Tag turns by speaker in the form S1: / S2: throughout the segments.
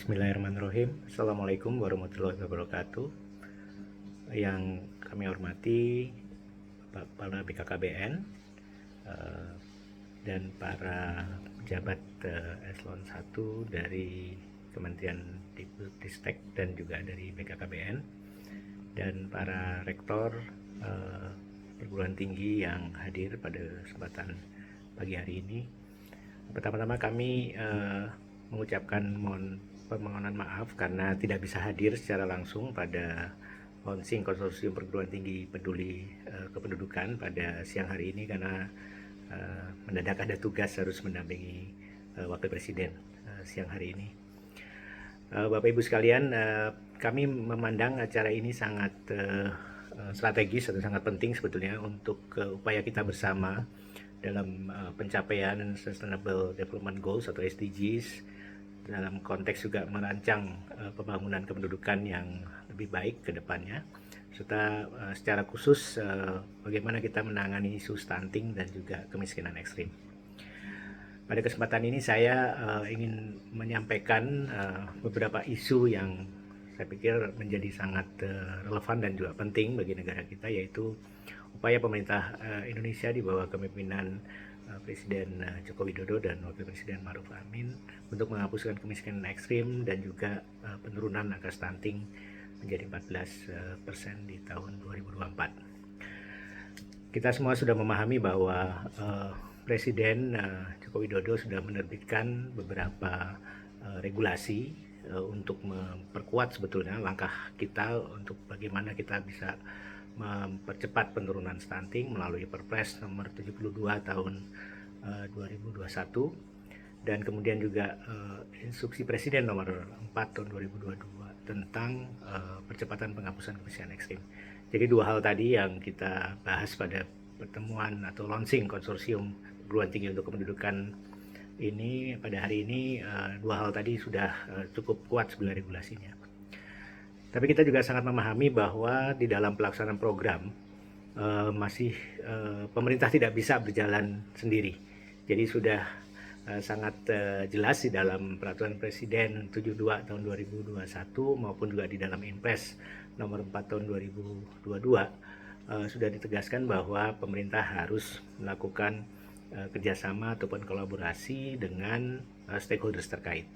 S1: Bismillahirrahmanirrahim. Assalamualaikum warahmatullahi wabarakatuh. Yang kami hormati para BKKBN dan para pejabat eselon 1 dari Kementerian Dikbudristek dan juga dari BKKBN dan para rektor perguruan tinggi yang hadir pada kesempatan pagi hari ini. Pertama-tama kami mengucapkan permohonan maaf karena tidak bisa hadir secara langsung pada launching konsorsium perguruan tinggi peduli kependudukan pada siang hari ini karena mendadak ada tugas harus mendampingi Wakil Presiden siang hari ini. Bapak Ibu sekalian, kami memandang acara ini sangat strategis atau sangat penting sebetulnya untuk upaya kita bersama dalam pencapaian Sustainable Development Goals atau SDGs, dalam konteks juga merancang pembangunan kependudukan yang lebih baik ke depannya, serta secara khusus bagaimana kita menangani isu stunting dan juga kemiskinan ekstrim. Pada kesempatan ini saya ingin menyampaikan beberapa isu yang saya pikir menjadi sangat relevan dan juga penting bagi negara kita, yaitu upaya pemerintah Indonesia di bawah kepemimpinan Presiden Joko Widodo dan Wakil Presiden Ma'ruf Amin untuk menghapuskan kemiskinan ekstrim dan juga penurunan angka stunting menjadi 14% di tahun 2024. Kita semua sudah memahami bahwa Presiden Joko Widodo sudah menerbitkan beberapa regulasi untuk memperkuat sebetulnya langkah kita untuk bagaimana kita bisa mempercepat penurunan stunting melalui Perpres nomor 72 tahun 2021 dan kemudian juga instruksi Presiden nomor 4 tahun 2022 tentang percepatan penghapusan kemiskinan ekstrim. Jadi dua hal tadi yang kita bahas pada pertemuan atau launching konsorsium perguruan tinggi untuk kependudukan ini pada hari ini, dua hal tadi sudah cukup kuat sebenarnya regulasinya. Tapi kita juga sangat memahami bahwa di dalam pelaksanaan program pemerintah tidak bisa berjalan sendiri. Jadi sudah sangat jelas di dalam Peraturan Presiden 72 tahun 2021 maupun juga di dalam Inpres nomor 4 tahun 2022 sudah ditegaskan bahwa pemerintah harus melakukan kerjasama ataupun kolaborasi dengan stakeholders terkait.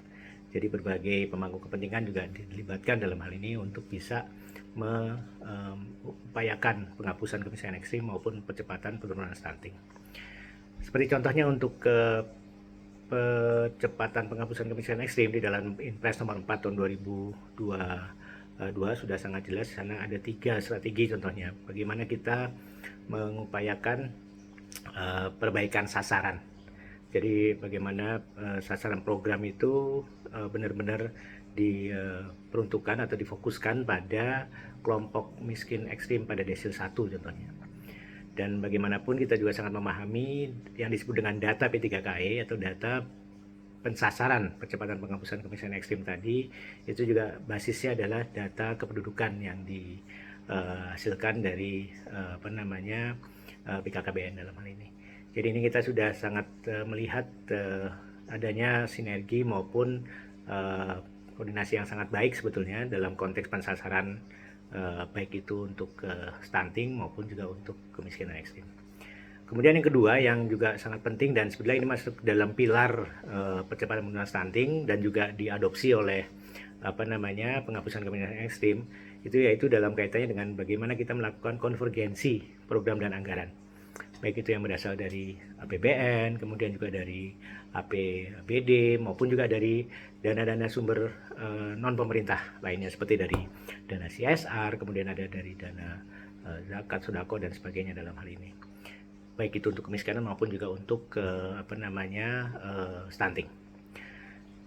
S1: Jadi berbagai pemangku kepentingan juga dilibatkan dalam hal ini untuk bisa mengupayakan penghapusan kemiskinan ekstrim maupun percepatan penurunan stunting. Seperti contohnya untuk percepatan penghapusan kemiskinan ekstrim di dalam Inpres nomor 4 tahun 2022 sudah sangat jelas. Di sana ada 3 strategi contohnya. Bagaimana kita mengupayakan perbaikan sasaran. Jadi bagaimana sasaran program itu benar-benar diperuntukkan atau difokuskan pada kelompok miskin ekstrim pada desil 1 contohnya. Dan bagaimanapun kita juga sangat memahami yang disebut dengan data P3KE atau data pensasaran percepatan penghapusan kemiskinan ekstrim tadi, itu juga basisnya adalah data kependudukan yang dihasilkan dari BKKBN dalam hal ini. Jadi ini kita sudah sangat melihat adanya sinergi maupun koordinasi yang sangat baik sebetulnya dalam konteks pensasaran baik itu untuk stunting maupun juga untuk kemiskinan ekstrim. Kemudian yang kedua yang juga sangat penting dan sebenarnya ini masuk dalam pilar percepatan penurunan stunting dan juga diadopsi oleh penghapusan kemiskinan ekstrim, itu yaitu dalam kaitannya dengan bagaimana kita melakukan konvergensi program dan anggaran, baik itu yang berasal dari APBN, kemudian juga dari APBD, maupun juga dari dana-dana sumber non-pemerintah lainnya seperti dari dana CSR, kemudian ada dari dana zakat, sodako, dan sebagainya dalam hal ini. Baik itu untuk kemiskinan maupun juga untuk stunting.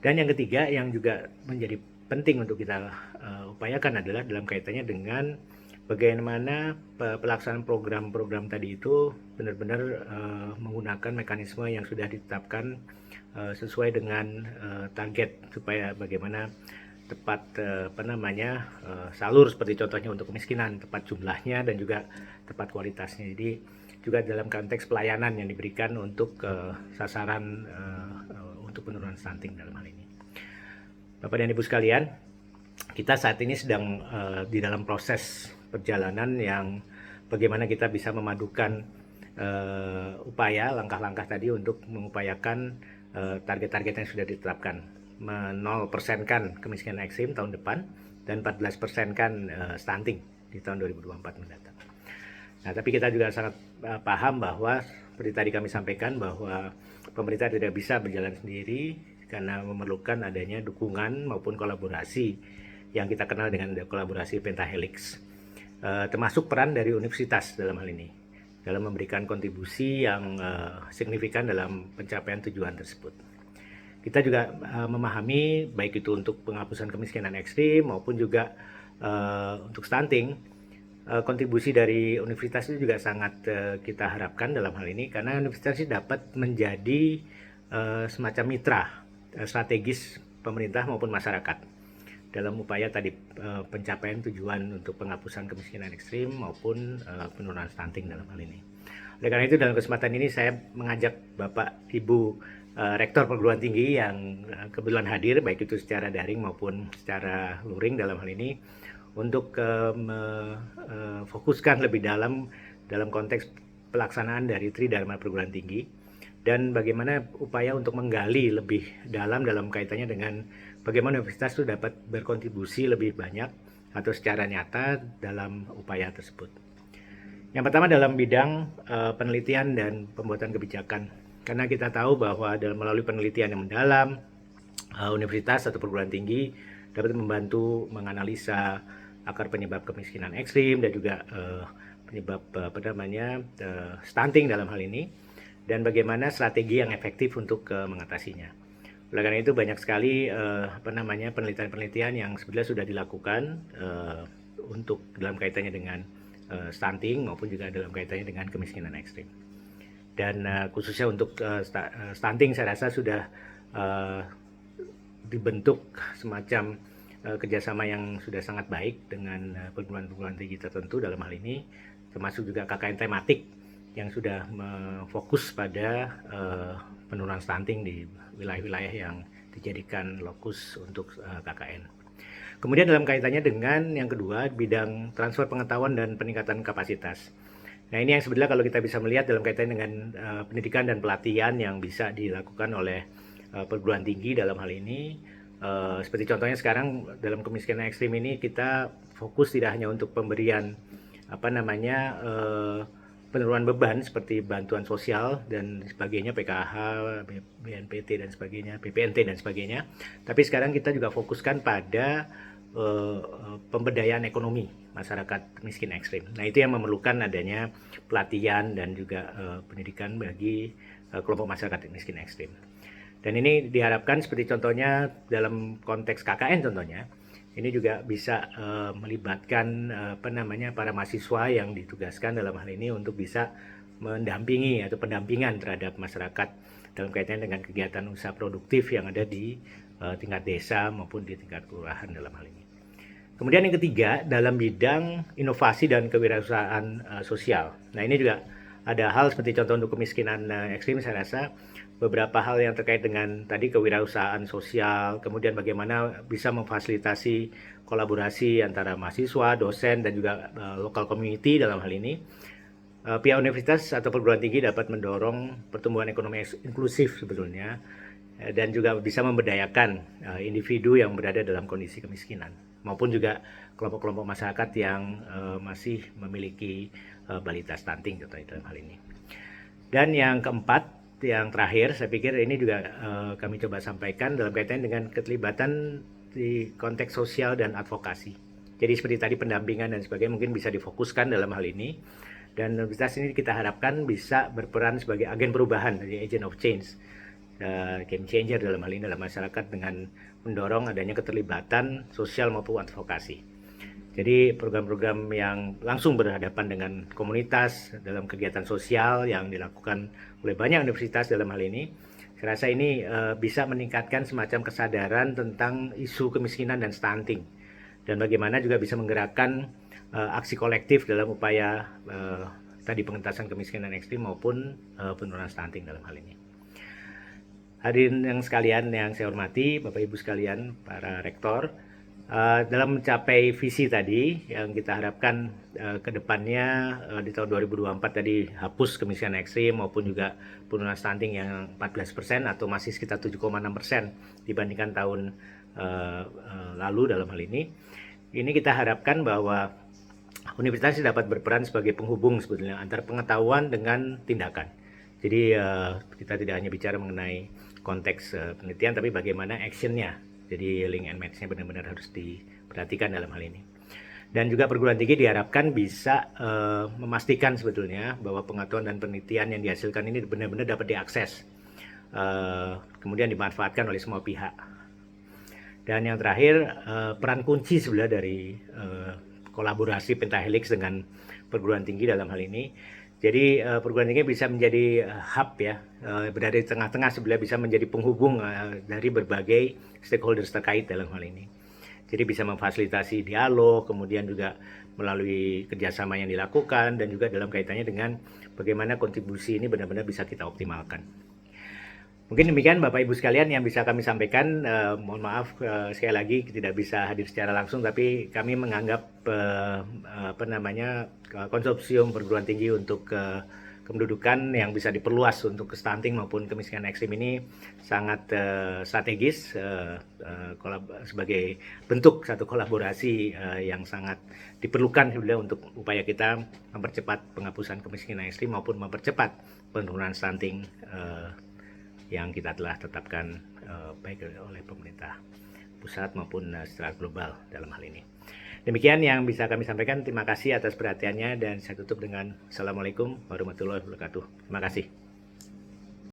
S1: Dan yang ketiga yang juga menjadi penting untuk kita upayakan adalah dalam kaitannya dengan bagaimana pelaksanaan program-program tadi itu benar-benar menggunakan mekanisme yang sudah ditetapkan sesuai dengan target supaya bagaimana tepat salur seperti contohnya untuk kemiskinan, tepat jumlahnya dan juga tepat kualitasnya. Jadi juga dalam konteks pelayanan yang diberikan untuk sasaran untuk penurunan stunting dalam hal ini. Bapak dan Ibu sekalian, kita saat ini sedang di dalam proses perjalanan yang bagaimana kita bisa memadukan upaya langkah-langkah tadi untuk mengupayakan target-target yang sudah ditetapkan, 0%-kan kemiskinan ekstrim tahun depan dan 14%-kan stunting di tahun 2024 mendatang. Nah, tapi kita juga sangat paham bahwa seperti tadi kami sampaikan bahwa pemerintah tidak bisa berjalan sendiri karena memerlukan adanya dukungan maupun kolaborasi yang kita kenal dengan kolaborasi pentahelix, termasuk peran dari universitas dalam hal ini dalam memberikan kontribusi yang signifikan dalam pencapaian tujuan tersebut. Kita juga memahami baik itu untuk penghapusan kemiskinan ekstrim maupun juga untuk stunting, kontribusi dari universitas itu juga sangat kita harapkan dalam hal ini, karena universitas ini dapat menjadi semacam mitra strategis pemerintah maupun masyarakat dalam upaya tadi pencapaian tujuan untuk penghapusan kemiskinan ekstrim maupun penurunan stunting dalam hal ini. Oleh karena itu, dalam kesempatan ini saya mengajak Bapak Ibu Rektor Perguruan Tinggi yang kebetulan hadir baik itu secara daring maupun secara luring dalam hal ini untuk fokuskan lebih dalam konteks pelaksanaan dari Tridharma Perguruan Tinggi dan bagaimana upaya untuk menggali lebih dalam kaitannya dengan bagaimana universitas itu dapat berkontribusi lebih banyak atau secara nyata dalam upaya tersebut. Yang pertama dalam bidang penelitian dan pembuatan kebijakan, karena kita tahu bahwa melalui penelitian yang mendalam, universitas atau perguruan tinggi dapat membantu menganalisa akar penyebab kemiskinan ekstrim dan juga penyebab stunting dalam hal ini, dan bagaimana strategi yang efektif untuk mengatasinya. Oleh karena itu banyak sekali penelitian-penelitian yang sebenarnya sudah dilakukan untuk dalam kaitannya dengan stunting maupun juga dalam kaitannya dengan kemiskinan ekstrim. Dan khususnya untuk stunting saya rasa sudah dibentuk semacam kerjasama yang sudah sangat baik dengan perguruan-perguruan tinggi tertentu dalam hal ini, termasuk juga KKN tematik yang sudah fokus pada penurunan stunting di wilayah-wilayah yang dijadikan lokus untuk KKN. Kemudian dalam kaitannya dengan yang kedua, bidang transfer pengetahuan dan peningkatan kapasitas. Nah, ini yang sebenarnya kalau kita bisa melihat dalam kaitan dengan pendidikan dan pelatihan yang bisa dilakukan oleh perguruan tinggi dalam hal ini. Seperti contohnya sekarang dalam kemiskinan ekstrim ini kita fokus tidak hanya untuk pemberian penurunan beban seperti bantuan sosial dan sebagainya, PKH, BNPT dan sebagainya, PPNT dan sebagainya. Tapi sekarang kita juga fokuskan pada pemberdayaan ekonomi masyarakat miskin ekstrim. Nah, itu yang memerlukan adanya pelatihan dan juga pendidikan bagi kelompok masyarakat miskin ekstrim. Dan ini diharapkan seperti contohnya dalam konteks KKN contohnya, ini juga bisa melibatkan para mahasiswa yang ditugaskan dalam hal ini untuk bisa mendampingi atau pendampingan terhadap masyarakat dalam kaitannya dengan kegiatan usaha produktif yang ada di tingkat desa maupun di tingkat kelurahan dalam hal ini. Kemudian yang ketiga, dalam bidang inovasi dan kewirausahaan sosial. Nah, ini juga ada hal seperti contoh untuk kemiskinan ekstrim, saya rasa beberapa hal yang terkait dengan tadi kewirausahaan sosial, kemudian bagaimana bisa memfasilitasi kolaborasi antara mahasiswa, dosen, dan juga local community dalam hal ini. Pihak universitas atau perguruan tinggi dapat mendorong pertumbuhan ekonomi inklusif sebetulnya, dan juga bisa memberdayakan individu yang berada dalam kondisi kemiskinan, maupun juga kelompok-kelompok masyarakat yang masih memiliki balita stunting dalam hal ini. Dan yang keempat, yang terakhir, saya pikir ini juga kami coba sampaikan dalam kaitan dengan keterlibatan di konteks sosial dan advokasi. Jadi seperti tadi pendampingan dan sebagainya mungkin bisa difokuskan dalam hal ini. Dan universitas ini kita harapkan bisa berperan sebagai agen perubahan, jadi agent of change, game changer dalam hal ini dalam masyarakat dengan mendorong adanya keterlibatan sosial maupun advokasi. Jadi program-program yang langsung berhadapan dengan komunitas dalam kegiatan sosial yang dilakukan oleh banyak universitas dalam hal ini, saya rasa ini bisa meningkatkan semacam kesadaran tentang isu kemiskinan dan stunting, dan bagaimana juga bisa menggerakkan aksi kolektif dalam upaya tadi pengentasan kemiskinan ekstrim maupun penurunan stunting dalam hal ini. Hadirin yang sekalian yang saya hormati, Bapak Ibu sekalian, para rektor, dalam mencapai visi tadi yang kita harapkan ke depannya di tahun 2024 tadi hapus kemiskinan ekstrim maupun juga penurunan stunting yang 14% atau masih sekitar 7,6% dibandingkan tahun lalu dalam hal ini. Ini kita harapkan bahwa universitas dapat berperan sebagai penghubung sebetulnya antara pengetahuan dengan tindakan. Jadi kita tidak hanya bicara mengenai konteks penelitian, tapi bagaimana actionnya. Jadi link and match-nya benar-benar harus diperhatikan dalam hal ini. Dan juga perguruan tinggi diharapkan bisa memastikan sebetulnya bahwa pengetahuan dan penelitian yang dihasilkan ini benar-benar dapat diakses, kemudian dimanfaatkan oleh semua pihak. Dan yang terakhir, peran kunci sebenarnya dari kolaborasi Pentahelix dengan perguruan tinggi dalam hal ini. Jadi perguruan tinggi bisa menjadi hub ya, berada di tengah-tengah sebenarnya, bisa menjadi penghubung dari berbagai stakeholders terkait dalam hal ini. Jadi bisa memfasilitasi dialog, kemudian juga melalui kerjasama yang dilakukan, dan juga dalam kaitannya dengan bagaimana kontribusi ini benar-benar bisa kita optimalkan. Mungkin demikian Bapak Ibu sekalian yang bisa kami sampaikan. Mohon maaf sekali lagi tidak bisa hadir secara langsung, tapi kami menganggap konsorsium perguruan tinggi untuk kependudukan yang bisa diperluas untuk ke stunting maupun kemiskinan ekstrim ini sangat strategis sebagai bentuk satu kolaborasi yang sangat diperlukan sebenarnya untuk upaya kita mempercepat penghapusan kemiskinan ekstrim maupun mempercepat penurunan stunting yang kita telah tetapkan baik oleh pemerintah pusat maupun secara global dalam hal ini. Demikian yang bisa kami sampaikan. Terima kasih atas perhatiannya dan saya tutup dengan Assalamualaikum warahmatullahi wabarakatuh. Terima kasih.